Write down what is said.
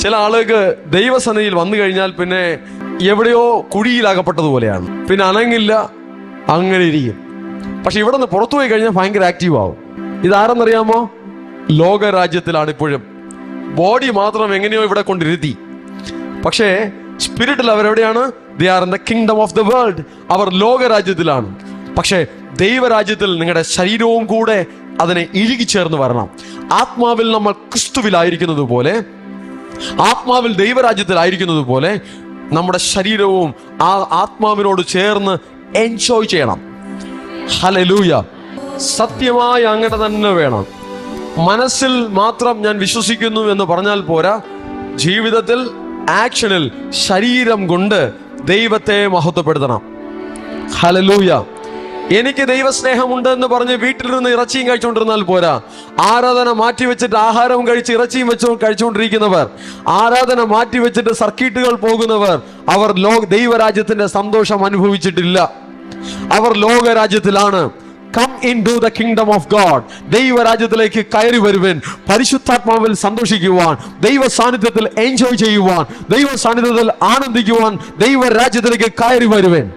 ചില ആളുകൾക്ക് ദൈവസന്നിധിയിൽ വന്നു കഴിഞ്ഞാൽ പിന്നെ എവിടെയോ കുഴിയിലാകപ്പെട്ടതുപോലെയാണ്, പിന്നെ അനങ്ങില്ല, അങ്ങനെ ഇരിക്കും. പക്ഷെ ഇവിടെ നിന്ന് പുറത്തു പോയി കഴിഞ്ഞാൽ ഭയങ്കര ആക്റ്റീവ് ആവും. ഇതാരെന്നറിയാമോ? ലോകരാജ്യത്തിലാണ് ഇപ്പോഴും. ബോഡി മാത്രം എങ്ങനെയോ ഇവിടെ കൊണ്ടിരുത്തി, പക്ഷേ സ്പിരിറ്റിൽ അവരെവിടെയാണ്? They are in the kingdom of the world. അവർ ലോകരാജ്യത്തിലാണ്. പക്ഷേ ദൈവരാജ്യത്തിൽ നിങ്ങളുടെ ശരീരവും കൂടെ അതിനെ ഇഴുകിച്ചേർന്ന് വരണം. ആത്മാവിൽ നമ്മൾ ക്രിസ്തുവിലായിരിക്കുന്നത് പോലെ, ആത്മാവിൽ ദൈവരാജ്യത്തിലായിരിക്കുന്നത് പോലെ നമ്മുടെ ശരീരവും ആ ആത്മാവിനോട് ചേർന്ന് എൻജോയ് ചെയ്യണം. ഹല്ലേലൂയ. സത്യമായി അങ്ങനെ തന്നെ വേണം. മനസ്സിൽ മാത്രം ഞാൻ വിശ്വസിക്കുന്നു എന്ന് പറഞ്ഞാൽ പോരാ, ജീവിതത്തിൽ ആക്ഷനിൽ ശരീരം കൊണ്ട് ദൈവത്തെ മഹത്വപ്പെടുത്തണം. ഹല്ലേലൂയ. എനിക്ക് ദൈവസ്നേഹമുണ്ട് എന്ന് പറഞ്ഞ് വീട്ടിൽ നിന്ന് ഇറച്ചിയും കഴിച്ചുകൊണ്ടിരുന്നാൽ പോരാ. ആരാധന മാറ്റിവെച്ചിട്ട് ആഹാരവും കഴിച്ച് ഇറച്ചിയും കഴിച്ചുകൊണ്ടിരിക്കുന്നവർ, ആരാധന മാറ്റിവെച്ചിട്ട് സർക്കിട്ടുകൾ പോകുന്നവർ, അവർ ദൈവരാജ്യത്തിന്റെ സന്തോഷം അനുഭവിച്ചിട്ടില്ല. അവർ ലോകരാജ്യത്തിലാണ്. Come in to the kingdom of God. ദൈവരാജ്യത്തിലേക്ക് കയറി വരുവാൻ, പരിശുദ്ധാത്മാവിൽ സന്തോഷിക്കുവാൻ, ദൈവ സാന്നിധ്യത്തിൽ എൻജോയ് ചെയ്യുവാൻ, ദൈവ സാന്നിധ്യത്തിൽ ആനന്ദിക്കുവാൻ, ദൈവരാജ്യത്തിലേക്ക് കയറി വരുവാൻ.